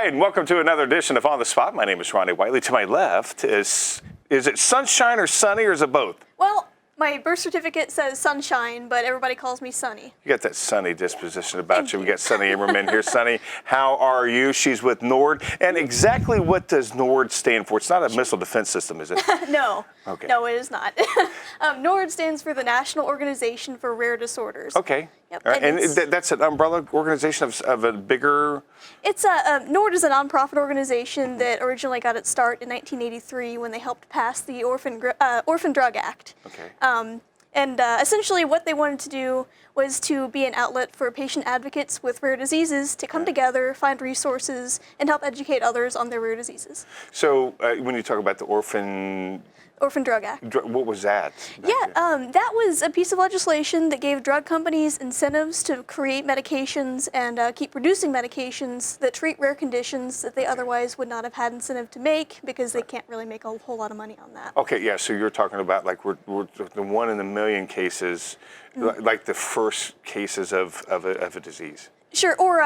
right, and welcome to another edition of On the Spot. My name is Ronnie Whiteley. To my left is it sunshine or sunny, or is it both? Well, my birth certificate says sunshine, but everybody calls me Sunny. You got that sunny disposition about Thank you. you. We got Sunny Ammerman here. Sunny, how are you? She's with NORD. And exactly what does NORD stand for? It's not a missile defense system, is it? No. Okay. No, it is not. NORD stands for the National Organization for Rare Disorders. Okay. Yep. All right. And that's an umbrella organization of a bigger... It's NORD is a nonprofit organization that originally got its start in 1983 when they helped pass the Orphan Drug Act. Okay. Essentially what they wanted to do was to be an outlet for patient advocates with rare diseases to come together, find resources, and help educate others on their rare diseases. So when you talk about the Orphan Drug Act. What was that? That was a piece of legislation that gave drug companies incentives to create medications and keep producing medications that treat rare conditions that they otherwise would not have had incentive to make because they can't really make a whole lot of money on that. Okay, yeah, so you're talking about like we're the 1 in a million cases, like the first cases of a disease. Sure, or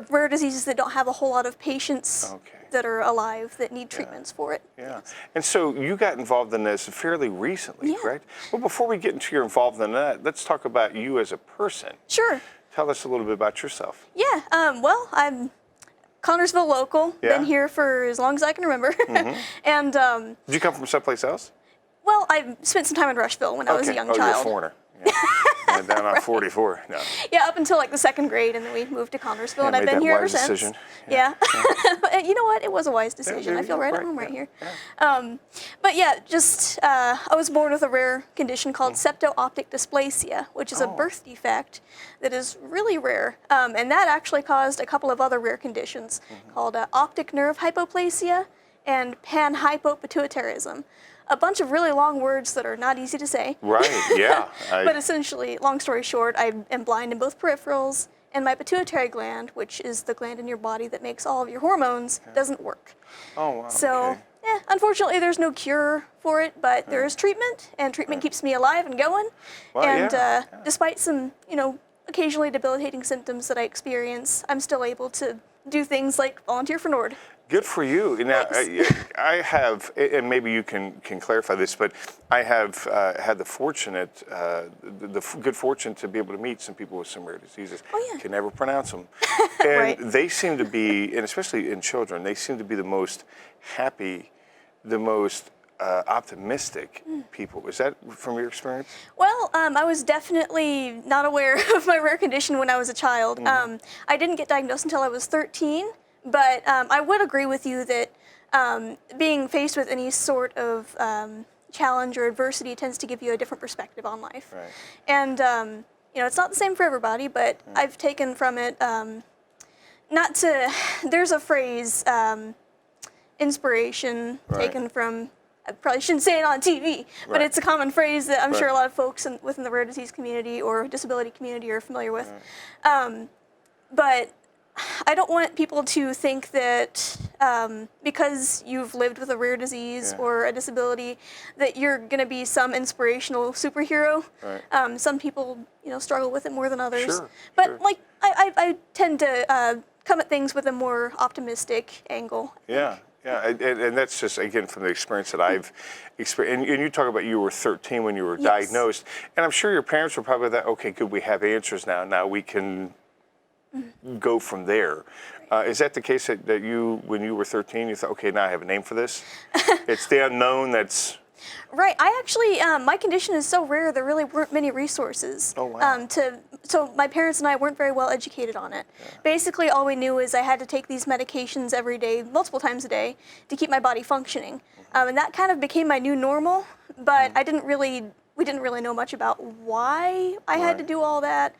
rare diseases that don't have a whole lot of patients that are alive that need treatments for it. Yeah, Yes. and so you got involved in this fairly recently, correct? Well, before we get into your involvement in that, let's talk about you as a person. Sure. Tell us a little bit about yourself. Yeah, well, I'm Connorsville local, been here for as long as I can remember. And Did you come from someplace else? well, I spent some time in Rushville when I was a young You're a child. foreigner. Yeah. Yeah, down on 44. No. Yeah, up until like the 2nd grade, and then we moved to Connorsville, and I've made been that here ever wise since. decision. Yeah. But you know what? It was a wise decision. I feel right at home right here. But yeah, just I was born with a rare condition called septo-optic dysplasia, which is a birth defect that is really rare, and that actually caused a couple of other rare conditions called optic nerve hypoplasia and panhypopituitarism. A bunch of really long words that are not easy to say. Right, yeah. But essentially, long story short, I am blind in both peripherals, and my pituitary gland, which is the gland in your body that makes all of your hormones, doesn't work. Oh, wow. So, unfortunately, there's no cure for it, but there is treatment, and treatment keeps me alive and going. Well, and despite some, occasionally debilitating symptoms that I experience, I'm still able to do things like volunteer for NORD. Good for you. Now, I have, and maybe you can clarify this, but I have had the good fortune to be able to meet some people with some rare diseases. Oh, yeah. Can never pronounce them. And Right. they seem to be, and especially in children, they seem to be the most happy, the most optimistic people. Is that from your experience? Well, I was definitely not aware of my rare condition when I was a child. I didn't get diagnosed until I was 13. But I would agree with you that being faced with any sort of challenge or adversity tends to give you a different perspective on life. Right. And, it's not the same for everybody, but I've taken from it, there's a phrase, inspiration, taken from, I probably shouldn't say it on TV, but it's a common phrase that I'm sure a lot of folks within the rare disease community or disability community are familiar with. But I don't want people to think that because you've lived with a rare disease or a disability that you're going to be some inspirational superhero. Right. Some people, struggle with it more than others. Sure, but sure. like I tend to come at things with a more optimistic angle. Yeah. Yeah, and that's just, again, from the experience that I've experienced. And you talk about you were 13 when you were diagnosed. And I'm sure your parents were probably that, okay, good, we have answers now. Now we can go from there. Is that the case that you, when you were 13, you thought, okay, now I have a name for this? It's the unknown that's... Right. I actually, my condition is so rare, there really weren't many resources. Oh, wow. So my parents and I weren't very well educated on it. Basically, all we knew is I had to take these medications every day, multiple times a day, to keep my body functioning. And that kind of became my new normal, but we didn't really know much about why I had to do all that.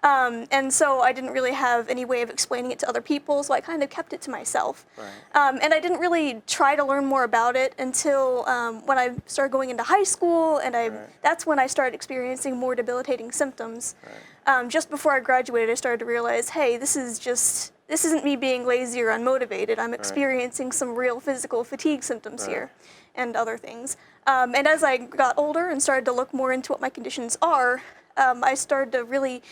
And so I didn't really have any way of explaining it to other people, so I kind of kept it to myself. And I didn't really try to learn more about it until when I started going into high school, and that's when I started experiencing more debilitating symptoms. Just before I graduated, I started to realize, hey, this isn't me being lazy or unmotivated. I'm experiencing some real physical fatigue symptoms here and other things. And as I got older and started to look more into what my conditions are, I started to really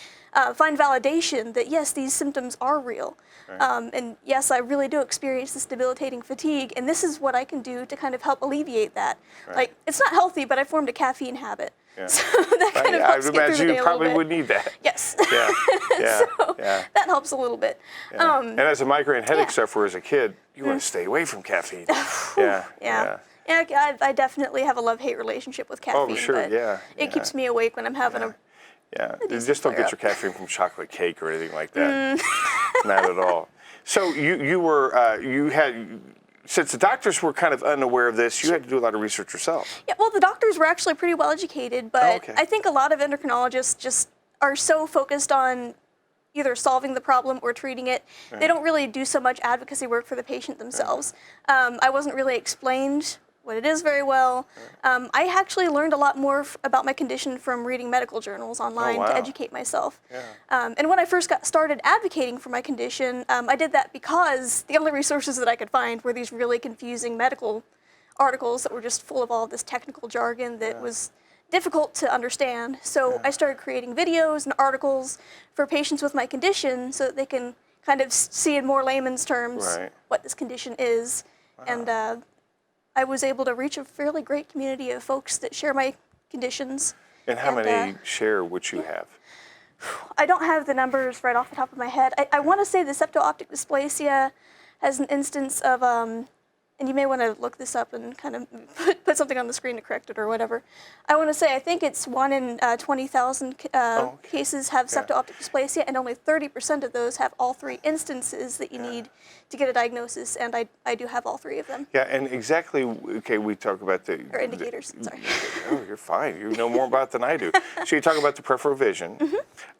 find validation that yes, these symptoms are real. Right. And yes, I really do experience this debilitating fatigue, and this is what I can do to kind of help alleviate that. Right. Like, it's not healthy, but I formed a caffeine habit. Yeah. So that kind of I helps would get through the imagine day you a probably little would bit. need that. Yes. Yeah, yeah, So yeah. that helps a little bit. Yeah. And as a migraine headache yeah. sufferer as a kid, you want to stay away from caffeine. Yeah. Yeah. Yeah, I definitely have a love-hate relationship with caffeine. Oh, sure, but yeah. It keeps me awake when I'm having a Yeah, decent just don't get flare-up. your caffeine from chocolate cake or anything like that. Not at all. So you were you had, since the doctors were kind of unaware of this, you had to do a lot of research yourself. Yeah, well, the doctors were actually pretty well educated, but okay. I think a lot of endocrinologists just are so focused on either solving the problem or treating it. Right. They don't really do so much advocacy work for the patient themselves. I wasn't really explained what it is very well. I actually learned a lot more about my condition from reading medical journals online wow. to educate myself. Yeah. And when I first got started advocating for my condition, I did that because the only resources that I could find were these really confusing medical articles that were just full of all this technical jargon that was difficult to understand. So I started creating videos and articles for patients with my condition so that they can kind of see in more layman's terms Right. what this condition is. And I was able to reach a fairly great community of folks that share my conditions. And how many share what you have? I don't have the numbers right off the top of my head. I want to say the septo-optic dysplasia has an instance of, and you may want to look this up and kind of put something on the screen to correct it or whatever. I want to say I think it's 1 in 20,000 cases have septo-optic dysplasia, and only 30% of those have all 3 instances that you need to get a diagnosis, and I do have all 3 of them. Yeah, and exactly, okay, we talk about the... Or indicators, sorry. Oh, you're fine. You know more about than I do. So you talk about the peripheral vision,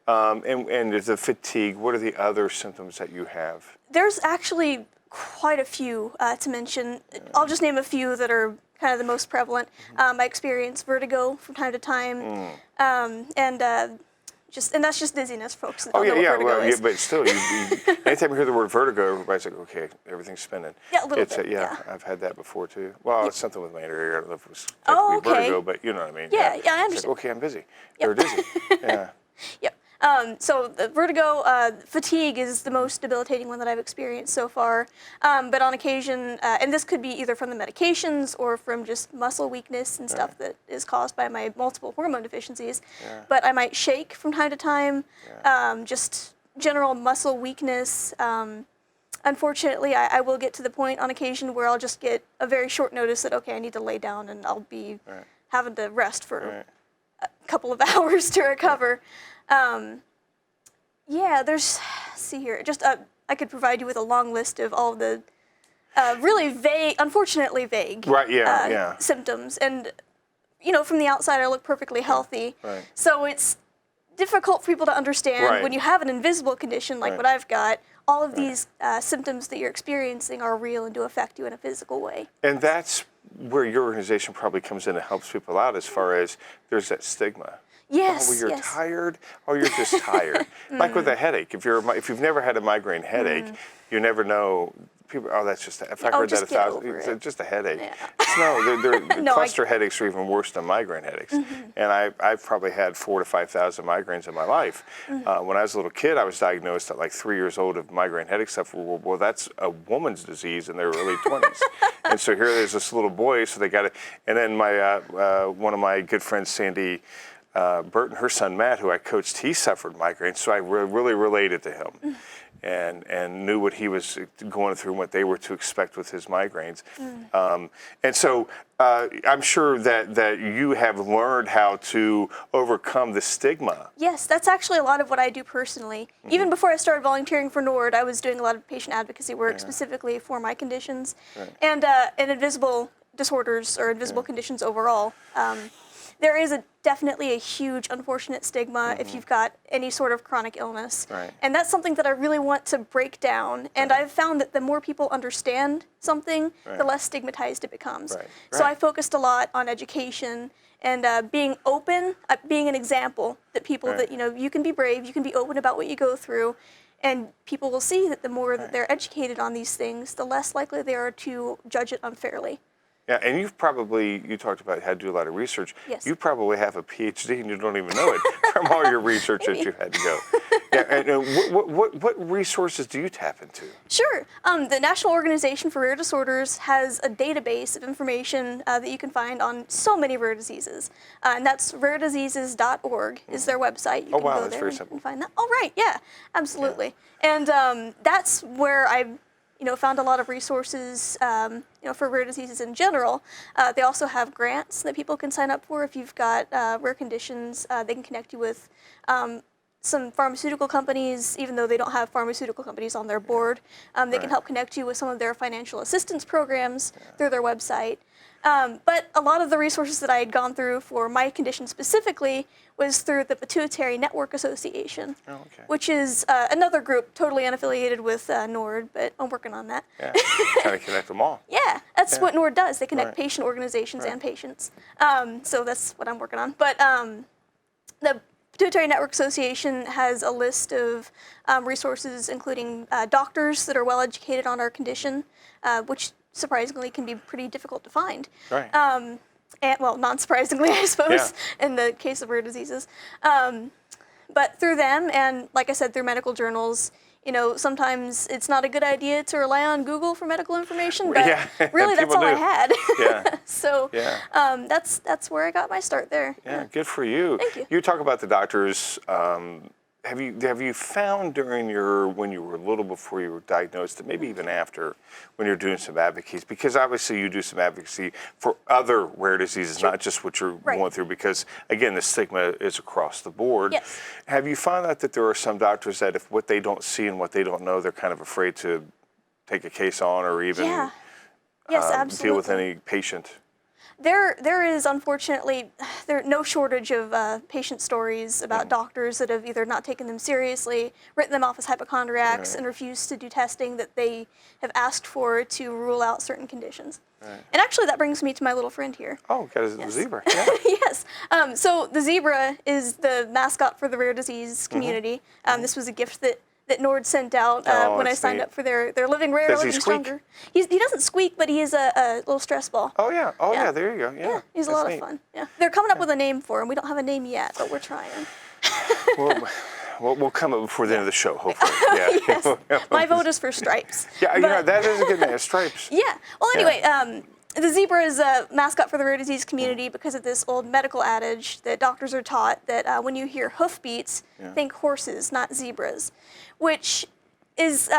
and the fatigue. What are the other symptoms that you have? There's actually quite a few to mention. I'll just name a few that are kind of the most prevalent. I experience vertigo from time to time, and that's just dizziness, folks. That don't know what vertigo is. But still, anytime you hear the word vertigo, everybody's like, okay, everything's spinning. Yeah, a little bit. Yeah, I've had that before too. Well, it's something with my inner ear. I don't know if it was Oh, technically okay. vertigo, but you know what I mean. Yeah, I It's understand. like, okay, I'm busy. They're dizzy. Yeah. Yep. So the vertigo, fatigue is the most debilitating one that I've experienced so far. But on occasion, and this could be either from the medications or from just muscle weakness and stuff that is caused by my multiple hormone deficiencies. But I might shake from time to time, just general muscle weakness. Unfortunately, I will get to the point on occasion where I'll just get a very short notice that, okay, I need to lay down, and I'll be having to rest for a couple of hours to recover. Let's see here. Just I could provide you with a long list of all the really vague, unfortunately vague, symptoms. And from the outside, I look perfectly healthy. Right. So it's difficult for people to understand when you have an invisible condition like what I've got. All of these symptoms that you're experiencing are real and do affect you in a physical way. And that's where your organization probably comes in and helps people out, as far as there's that stigma. Yes. Oh, you're tired. Oh, you're just tired. Like with a headache. If you've never had a migraine headache, you never know. People, that's just. If I heard that 1,000, it's just a headache. Yeah. No, cluster headaches are even worse than migraine headaches. And I've probably had 4,000 to 5,000 migraines in my life. When I was a little kid, I was diagnosed at like 3 years old of migraine headache stuff. Well, that's a woman's disease in their early 20s. And so here there's this little boy. So they got it. And then my one of my good friends, Sandy Burton, her son Matt, who I coached, he suffered migraines, so I really related to him, and knew what he was going through and what they were to expect with his migraines. And so I'm sure that you have learned how to overcome the stigma. Yes, that's actually a lot of what I do personally. Even before I started volunteering for NORD, I was doing a lot of patient advocacy work specifically for my conditions and invisible disorders or invisible conditions overall. There is definitely a huge unfortunate stigma if you've got any sort of chronic illness. And that's something that I really want to break down. And I've found that the more people understand something, the less stigmatized it becomes. So I focused a lot on education and being open, being an example that people that, you can be brave, you can be open about what you go through. And people will see that the more that they're educated on these things, the less likely they are to judge it unfairly. Yeah, and you talked about how to do a lot of research. Yes. You probably have a PhD and you don't even know it from all your research that you had to go. Yeah, and what resources do you tap into? Sure. The National Organization for Rare Disorders has a database of information that you can find on so many rare diseases. And that's rarediseases.org is their website. You can wow, go that's there very and simple. find that. Oh, right, yeah, absolutely. And that's where I found a lot of resources, for rare diseases in general. They also have grants that people can sign up for if you've got rare conditions. They can connect you with some pharmaceutical companies, even though they don't have pharmaceutical companies on their board. They can help connect you with some of their financial assistance programs through their website. But a lot of the resources that I had gone through for my condition specifically was through the Pituitary Network Association, which is another group totally unaffiliated with NORD, but I'm working on that. Yeah, trying to connect them all. Yeah, that's what NORD does. They connect patient organizations and patients. So that's what I'm working on. But the Pituitary Network Association has a list of resources, including doctors that are well educated on our condition, which surprisingly can be pretty difficult to find. Right. And, well, non-surprisingly, I suppose, in the case of rare diseases. But through them, and like I said, through medical journals, sometimes it's not a good idea to rely on Google for medical information, but really that's all I had. So that's where I got my start there. Yeah, good for you. Thank you. You talk about the doctors. Have you found when you were a little before you were diagnosed, and maybe even after, when you're doing some advocacy, because obviously you do some advocacy for other rare diseases, not just what you're going through, because again, the stigma is across the board. Yes. Have you found out that there are some doctors that if what they don't see and what they don't know, they're kind of afraid to take a case on or even deal with any patient? There is unfortunately no shortage of patient stories about doctors that have either not taken them seriously, written them off as hypochondriacs, and refused to do testing that they have asked for to rule out certain conditions. And actually, that brings me to my little friend here. Oh, got a zebra. Yeah. Yes. So the zebra is the mascot for the rare disease community. This was a gift that NORD sent out when I signed up for their Living Rare, Does he Living squeak? Stronger. He doesn't squeak, but he is a little stress ball. Oh yeah. Oh yeah. There you go. Yeah. He's a lot of fun. Yeah. They're coming up with a name for him. We don't have a name yet, but we're trying. We'll come up before the end of the show, hopefully. Yeah. Yes. My vote is for Stripes. Yeah, that is a good name, Stripes. Yeah. Well, anyway, the zebra is a mascot for the rare disease community because of this old medical adage that doctors are taught that when you hear hoofbeats, think horses, not zebras, which is,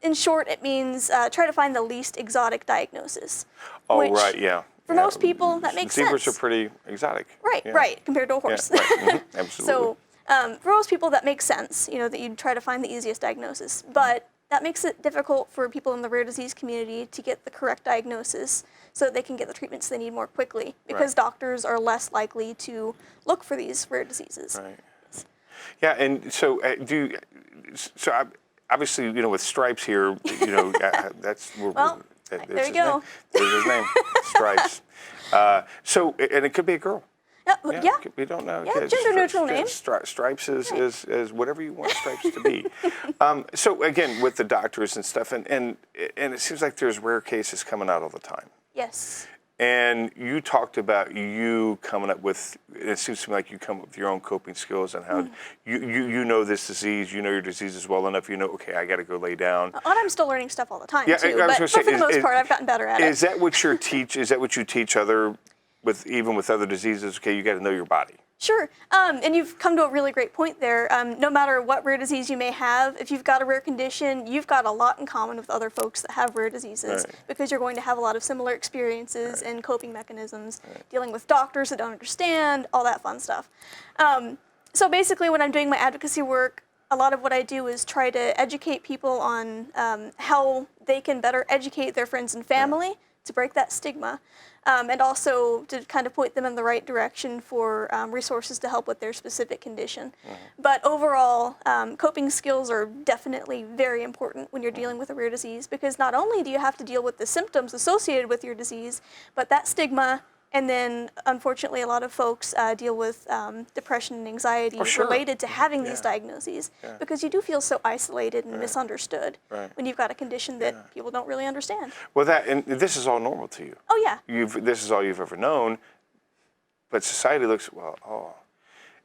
in short, it means try to find the least exotic diagnosis. Oh, which, right, yeah. For most people, that makes Zebras sense. are pretty exotic. Right, compared to a horse. Yeah, right. Absolutely. So for most people, that makes sense, that you'd try to find the easiest diagnosis. But that makes it difficult for people in the rare disease community to get the correct diagnosis so that they can get the treatments they need more quickly, because doctors are less likely to look for these rare diseases. Right. Yeah, and so obviously, with Stripes here, that's there you go. There's his name, Stripes. So, and it could be a girl. Yeah. We don't know. Yeah, gender-neutral name. Stripes is whatever you want Stripes to be. So again, with the doctors and stuff, and it seems like there's rare cases coming out all the time. Yes. And you talked about you coming up with, it seems to me like you come up with your own coping skills and how you know this disease, you know your diseases well enough, okay, I got to go lay down. And I'm still learning stuff all the time, too. I was But say, for the most part, I've gotten better at it. Is that what you teach? Is that what you teach even with other diseases? Okay, you got to know your body. Sure, and you've come to a really great point there. No matter what rare disease you may have, if you've got a rare condition, you've got a lot in common with other folks that have rare diseases, because you're going to have a lot of similar experiences and coping mechanisms, dealing with doctors that don't understand, all that fun stuff. So basically, when I'm doing my advocacy work, a lot of what I do is try to educate people on how they can better educate their friends and family to break that stigma. And also to kind of point them in the right direction for resources to help with their specific condition. But overall, coping skills are definitely very important when you're dealing with a rare disease, because not only do you have to deal with the symptoms associated with your disease, but that stigma And then, unfortunately, a lot of folks deal with depression and anxiety sure. related to having these diagnoses because you do feel so isolated and misunderstood when you've got a condition that people don't really understand. Well, and this is all normal to you. Oh, yeah. This is all you've ever known, but society looks,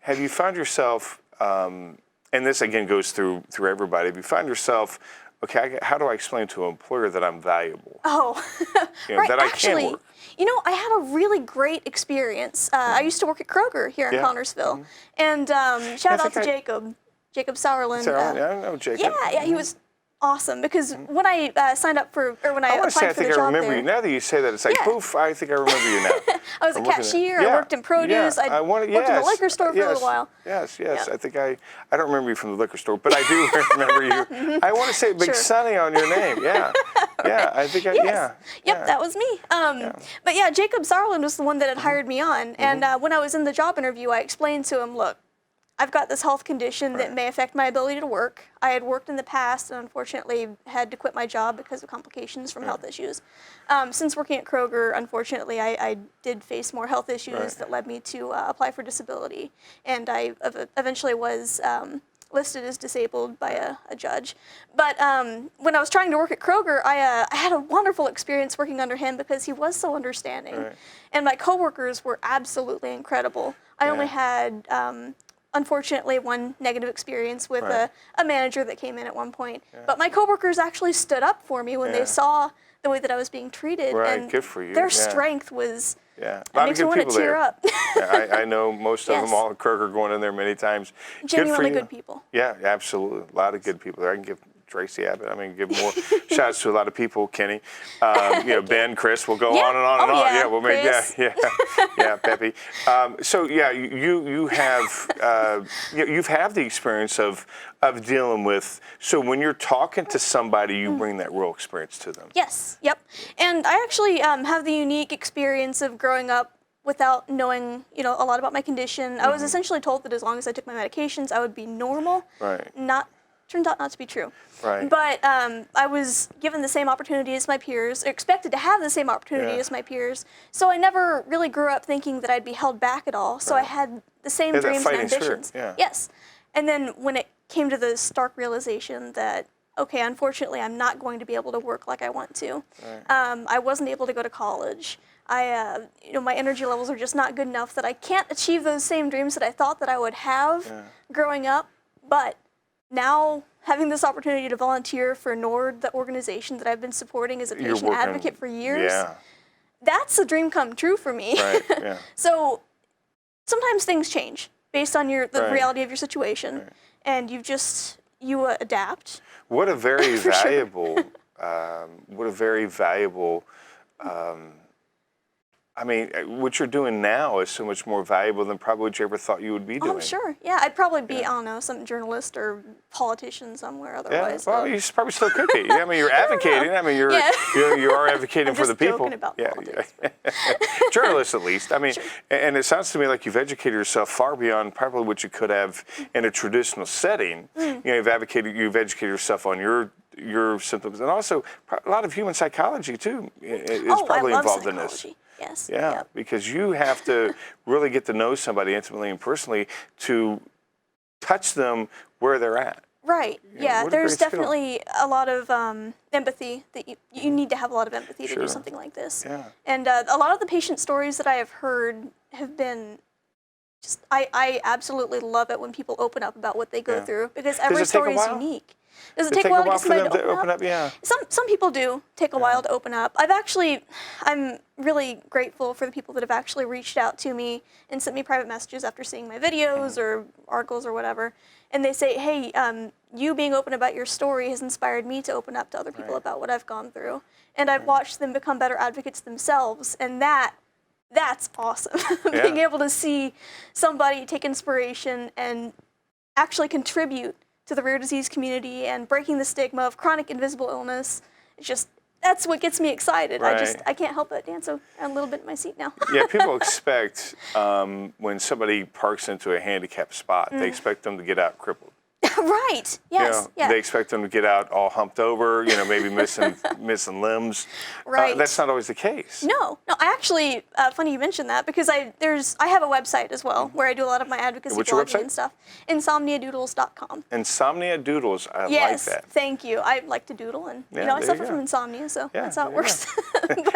have you found yourself, and this again goes through everybody, have you found yourself, okay, how do I explain to an employer that I'm valuable? Oh, right. That I Actually, can work. I had a really great experience. I used to work at Kroger here in Connersville. And shout out to Jacob Sauerland. I know Jacob. Yeah, he was awesome because when I signed up for, or when I want to say, applied for the job I remember there, you. Now that you say that, it's like, poof, I think I remember you now. I was a cashier, I worked in produce, I worked in the liquor store for a little while. Yes. I think I don't remember you from the liquor store, but I do remember you. I want to say Big Sunny on your name. Yeah. Yeah, I think Yep, that was me. But yeah, Jacob Sauerland was the one that had hired me on. And when I was in the job interview, I explained to him, look, I've got this health condition that may affect my ability to work. I had worked in the past and unfortunately had to quit my job because of complications from health issues. Since working at Kroger, unfortunately, I did face more health issues that led me to apply for disability. And I eventually was listed as disabled by a judge. But when I was trying to work at Kroger, I had a wonderful experience working under him because he was so understanding. And my coworkers were absolutely incredible. I only had unfortunately, one negative experience with a manager that came in at one point. But my coworkers actually stood up for me when they saw the way that I was being treated. And good for you. Their strength was, it makes me want to tear up. I know most of them, all at Kroger, going in there many times. Genuinely good people. Yeah, absolutely. A lot of good people there. I can give Tracy Abbott. I mean, give more shouts to a lot of people. Kenny, Ben, Chris. We'll go on and on and on. Yeah, we'll make Peppy. So yeah, you have you've had the experience of dealing with. So when you're talking to somebody, you bring that real experience to them. Yes. Yep. And I actually have the unique experience of growing up without knowing, a lot about my condition. I was essentially told that as long as I took my medications, I would be normal. Turned out not to be true. But I was given the same opportunity as my peers, or expected to have the same opportunity as my peers. So I never really grew up thinking that I'd be held back at all. So I had the same dreams and ambitions. Yes. And then when it came to the stark realization that, okay, unfortunately, I'm not going to be able to work like I want to. I wasn't able to go to college. My energy levels are just not good enough that I can't achieve those same dreams that I thought that I would have growing up. But now, having this opportunity to volunteer for NORD, the organization that I've been supporting as a patient advocate for years, that's a dream come true for me. So sometimes things change based on the reality of your situation, and you adapt. What a very valuable, I mean, what you're doing now is so much more valuable than probably what you ever thought you would be doing. Oh, sure. Yeah, I'd probably be, I don't know, some journalist or politician somewhere otherwise. Yeah, well, you probably still could be. I mean, you're advocating. I mean, you are advocating for the people. Joking about politics. Journalists, at least. I mean, and it sounds to me like you've educated yourself far beyond probably what you could have in a traditional setting. You've educated yourself on your symptoms, and also a lot of human psychology too is probably involved in this. Yes. Yeah, because you have to really get to know somebody intimately and personally to touch them where they're at. Right. There's definitely a lot of empathy that you need to have a lot of empathy to do something like this. And a lot of the patient stories that I have heard have been just, I absolutely love it when people open up about what they go through because every story is unique. Does it take a while to get somebody to open up? Yeah. Some people do take a while to open up. I'm really grateful for the people that have actually reached out to me and sent me private messages after seeing my videos or articles or whatever. And they say, hey, you being open about your story has inspired me to open up to other people about what I've gone through. And I've watched them become better advocates themselves. And that's awesome. Being able to see somebody take inspiration and actually contribute to the rare disease community and breaking the stigma of chronic invisible illness. It's just, that's what gets me excited. I can't help but dance a little bit in my seat now. Yeah, people expect when somebody parks into a handicapped spot, they expect them to get out crippled. Right. Yes. Yeah. They expect them to get out all humped over, maybe missing limbs. Right. That's not always the case. No. I actually, funny you mentioned that, because I have a website as well where I do a lot of my advocacy What's your blogging website? and stuff. InsomniaDoodles.com. Insomnia Doodles. I Yes, like that. thank you. I like to doodle, and Yeah, I there suffer you from go. insomnia, so Yeah, that's how it there you works.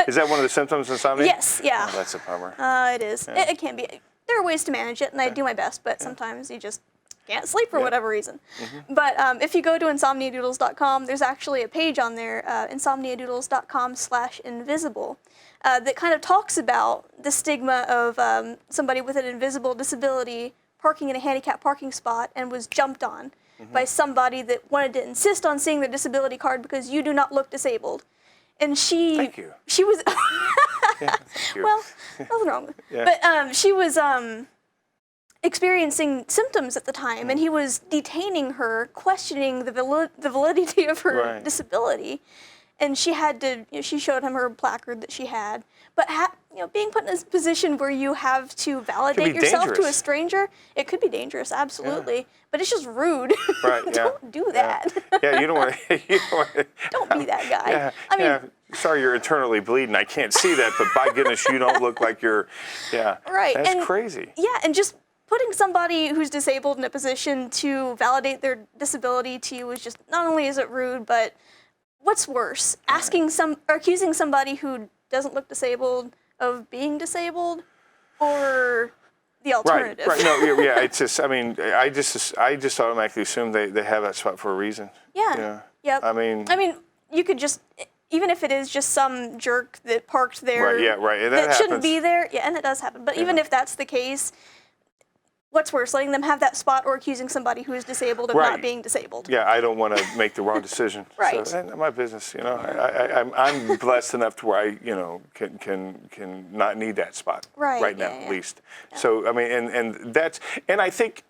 Is that one of the symptoms of insomnia? Yes, yeah. Oh, that's a bummer. It is. It can be. There are ways to manage it, and I do my best, but sometimes you just can't sleep for whatever reason. But if you go to insomniadoodles.com, there's actually a page on there, insomniadoodles.com/invisible, that kind of talks about the stigma of somebody with an invisible disability parking in a handicapped parking spot and was jumped on by somebody that wanted to insist on seeing their disability card because you do not look disabled. And Thank you. She was Yeah, thank you. well, nothing wrong with it. Yeah. But she was experiencing symptoms at the time, and he was detaining her, questioning the validity of her Right. disability. And she had to, she showed him her placard that she had. But being put in a position where you have to validate yourself to a dangerous. stranger, it could be dangerous, absolutely. But it's just rude. Right, yeah. Don't do that. Yeah, you don't want to. Don't be that guy. Yeah, I mean, yeah. Sorry, you're internally bleeding. I can't see that, but by goodness, you don't look like you're. Yeah. Right. That's and, crazy. Yeah, and just putting somebody who's disabled in a position to validate their disability to you is just, not only is it rude, but what's worse, accusing somebody who doesn't look disabled of being disabled, or the alternative. Right. No. Yeah. It's just. I mean, I just automatically assume they have that spot for a reason. Yeah. Yeah. Yep. I mean, you could just, even if it is just some jerk that parked there. Right. Yeah. Right. And that shouldn't happens. be there. Yeah, and it does happen. But even if that's the case, what's worse, letting them have that spot or accusing somebody who is disabled of not being disabled? Yeah, I don't want to make the wrong decision. Right. So, my business, I'm blessed enough to where I, can not need that spot Right, now, yeah. at least. So, I mean, and I think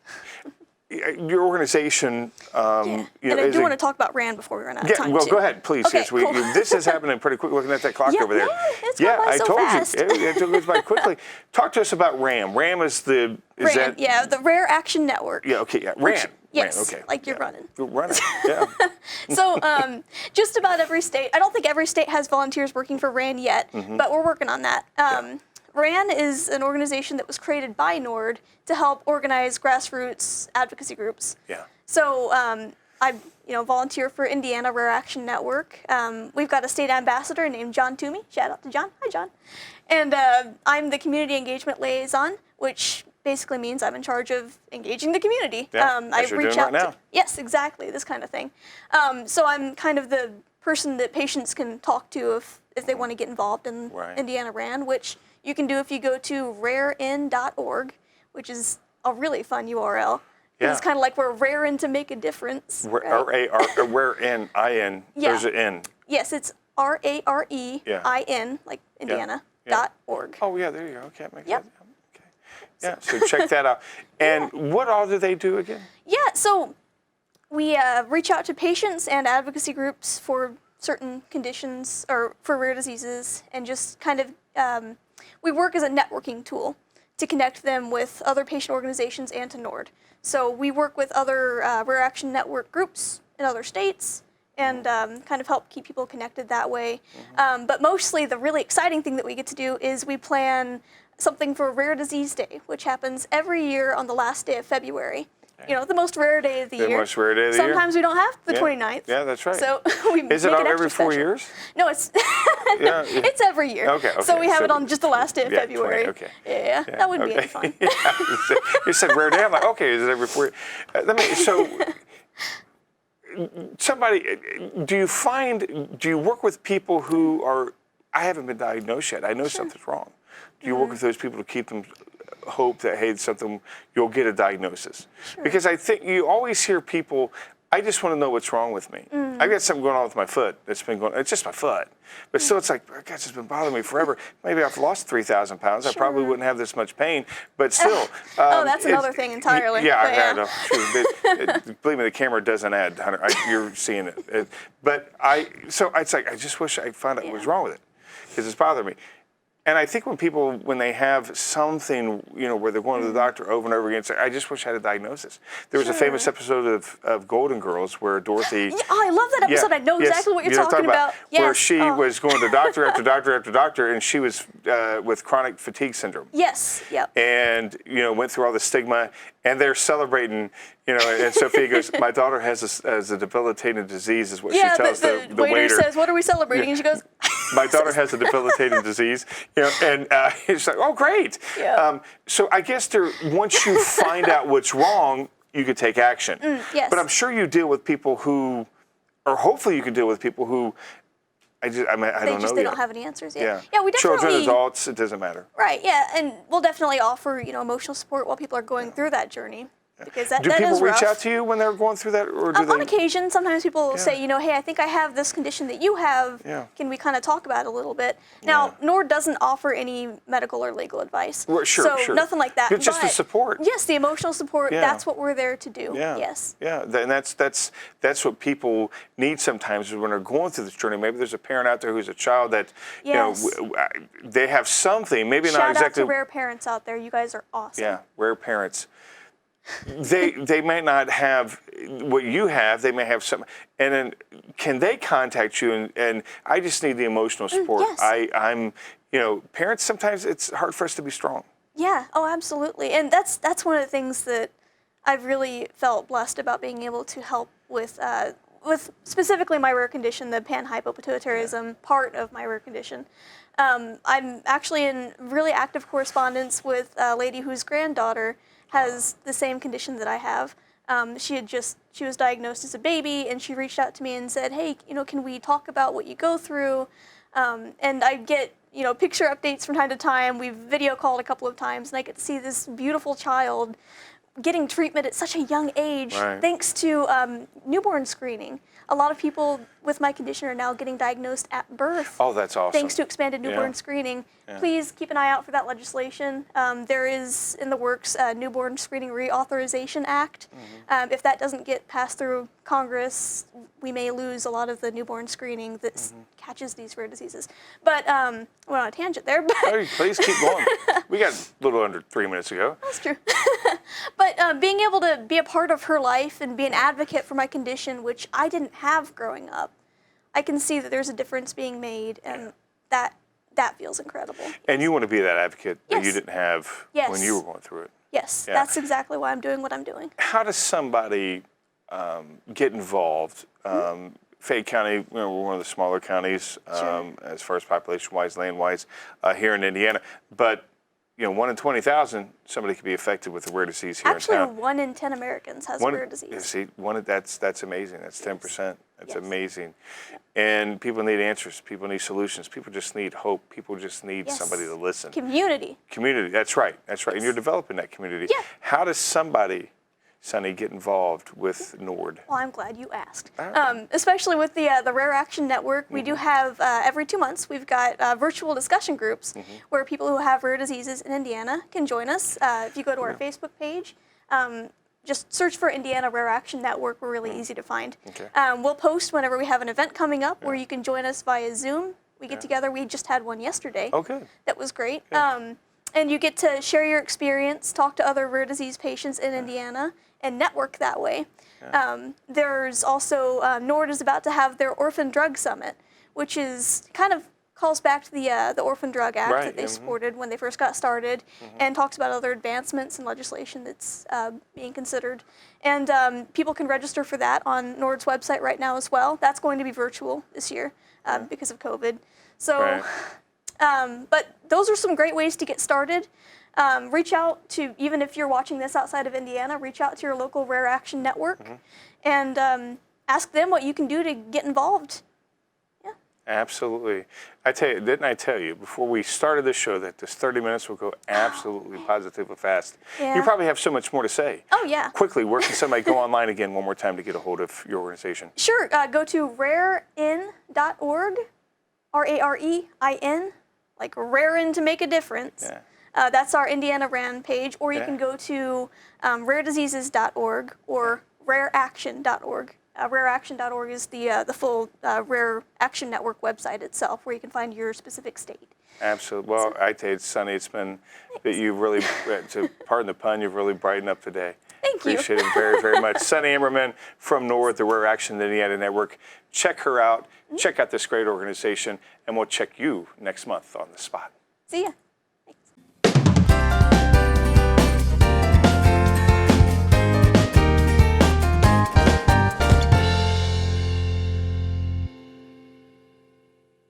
your organization, And I do want to talk about RAND before we run out of time, well, too. go ahead, please. Okay, Yes, cool. this is happening pretty quick. Looking at that clock over there. Yeah, it's gone by I so told fast. you. It goes by quickly. Talk to us about RAM. RAM is the. Is RAN, that, the Rare Action Network. Yeah. Okay. Yeah. RAM. Yes, RAM, okay. like you're running. You're running. Yeah. So just about every state, I don't think every state has volunteers working for RAN yet, but we're working on that. RAN is an organization that was created by NORD to help organize grassroots advocacy groups. Yeah. So I volunteer for Indiana Rare Action Network. We've got a state ambassador named John Toomey. Shout out to John. Hi, John. And I'm the community engagement liaison, which basically means I'm in charge of engaging the community. Yeah, I as you're reach doing out right now. yes, exactly, this kind of thing. So I'm kind of the person that patients can talk to if they want to get involved in Indiana RAN, which you can do if you go to rarein.org, which is a really fun URL. Yeah. It's kind of like we're raring to make a difference. R-A-R-I-N. Yeah. There's an N. Yes, it's RAREIN, like Indiana, .org. Oh, yeah, there you go. Okay, makes Yep. sense. Okay. Yeah, so check that out. And what all do they do again? Yeah, so we reach out to patients and advocacy groups for certain conditions or for rare diseases, and just kind of, we work as a networking tool to connect them with other patient organizations and to NORD. So we work with other Rare Action Network groups in other states and kind of help keep people connected that way. But mostly the really exciting thing that we get to do is we plan something for Rare Disease Day, which happens every year on the last day of February. The most rare day of the year. The most rare day of the year. Sometimes we don't have the 29th. Yeah, that's right. So we Is it make out it every extra 4 special. years? No, it's Yeah. it's every year. Okay. So we have So- it on just the last day of Yeah, February. 20, okay. Yeah, that wouldn't be any fun. Yeah. You said rare day. I'm like, okay, is it every 4 years? Do you work with people who are, I haven't been diagnosed yet, I know something's wrong. Do you work with those people to keep them hope that, hey, you'll get a diagnosis? Because I think you always hear people, I just want to know what's wrong with me. I've got something going on with my foot that's been going, it's just my foot. But still, it's like, God, it's been bothering me forever. Maybe I've lost 3,000 pounds. I probably wouldn't have this much pain, but still. That's another thing entirely. Yeah, But I know. True. Believe me, the camera doesn't add, Hunter. You're seeing it. So it's like, I just wish I found out what was wrong with it, because it's bothering me. And I think when they have something, where they're going to the doctor over and over again, say, I just wish I had a diagnosis. There was a famous episode of Golden Girls where Dorothy. Yeah, I love that episode. I know exactly what you're talking about. Yes. Where she was going to doctor after doctor after doctor, and she was with chronic fatigue syndrome. Yes. Yep. And went through all the stigma, and they're celebrating. And Sophia goes, "My daughter has a debilitating disease," is what she tells the waiter. Says, "What are we celebrating?" And she goes, "My daughter has a debilitating disease." And it's like, "Oh, great." Yeah. So I guess once you find out what's wrong, you can take action. Yes. But I'm sure you deal with people who, or hopefully you can deal with people who, I don't know. They don't have any answers yet. Yeah. Yeah, we definitely. Children, adults, it doesn't matter. Right. Yeah, and we'll definitely offer emotional support while people are going through that journey. Because that do people is rough. reach out to you when they're going through that, or do they? On occasion, sometimes people will say, hey, I think I have this condition that you have. Yeah. Can we kind of talk about it a little bit? Now, NORD doesn't offer any medical or legal advice. Well, sure. Nothing like that. It's just the support. Yes, the emotional support. Yeah. That's what we're there to do. Yeah. Yes. Yeah, and that's what people need sometimes when they're going through this journey. Maybe there's a parent out there who's a child that Yes. They have something. Maybe Shout not exactly. out to rare parents out there. You guys are awesome. Yeah, rare parents. They may not have what you have. They may have some, and then can they contact you? And I just need the emotional support. Yes. I'm parents. Sometimes it's hard for us to be strong. Yeah. Oh, absolutely. And that's one of the things that I've really felt blessed about being able to help with specifically my rare condition, the panhypopituitarism part of my rare condition. I'm actually in really active correspondence with a lady whose granddaughter has the same condition that I have. She was diagnosed as a baby, and she reached out to me and said, hey, can we talk about what you go through? And I get, picture updates from time to time. We've video called a couple of times, and I get to see this beautiful child getting treatment at such a young age, thanks to newborn screening. A lot of people with my condition are now getting diagnosed at birth. Oh, that's awesome. Thanks to expanded newborn screening. Yeah. Please keep an eye out for that legislation. There is in the works a Newborn Screening Reauthorization Act. Mm-hmm. If that doesn't get passed through Congress, we may lose a lot of the newborn screening that catches these rare diseases. But we're on a tangent there. But please keep going. We got a little under 3 minutes ago. That's true. But being able to be a part of her life and be an advocate for my condition, which I didn't have growing up, I can see that there's a difference being made, and that feels incredible. And you want to be that advocate that you didn't have Yes. when you were going through it. Yes, Yeah. that's exactly why I'm doing what I'm doing. How does somebody get involved? Fayette County, we're one of the smaller counties as far as population-wise, land-wise, here in Indiana. But 1 in 20,000, somebody could be affected with a rare disease here in town. Actually, 1 in 10 Americans has a rare disease. See, that's amazing. That's 10%. That's amazing. And people need answers. People need solutions. People just need hope. People just need somebody to listen. Community. That's right. That's right. And you're developing that community. Yeah. How does somebody, Sunny, get involved with NORD? Well, I'm glad you asked. Especially with the Rare Action Network, we do have every 2 months we've got virtual discussion groups where people who have rare diseases in Indiana can join us. If you go to our Facebook page, just search for Indiana Rare Action Network. We're really easy to find. Okay. We'll post whenever we have an event coming up where you can join us via Zoom. We get together. We just had one yesterday. Oh, good. That was great. And you get to share your experience, talk to other rare disease patients in Indiana, and network that way. There's also, NORD is about to have their Orphan Drug Summit, which is kind of calls back to the Orphan Drug Act that they supported when they first got started, and talks about other advancements in legislation that's being considered. And people can register for that on NORD's website right now as well. That's going to be virtual this year because of COVID. So, but those are some great ways to get started. Reach out to, even if you're watching this outside of Indiana, reach out to your local Rare Action Network and ask them what you can do to get involved. Yeah. Absolutely. Didn't I tell you before we started the show that this 30 minutes will go absolutely positively fast? Yeah. You probably have so much more to say. Oh, yeah. Quickly, where can somebody go online again one more time to get a hold of your organization? Sure. Go to rarein.org, RAREIN, like rarin to make a difference. Yeah. That's our Indiana RAN page, or you can go to rarediseases.org or rareaction.org. rareaction.org is the full Rare Action Network website itself, where you can find your specific state. Absolutely. Well, I tell you, Sunny, it's been that you've really, to pardon the pun, you've really brightened up today. Thank you. Appreciate it very, very much. Sunny Ammerman from NORD, the Rare Action Indiana Network. Check her out. Check out this great organization, and we'll check you next month on The Spot. See ya.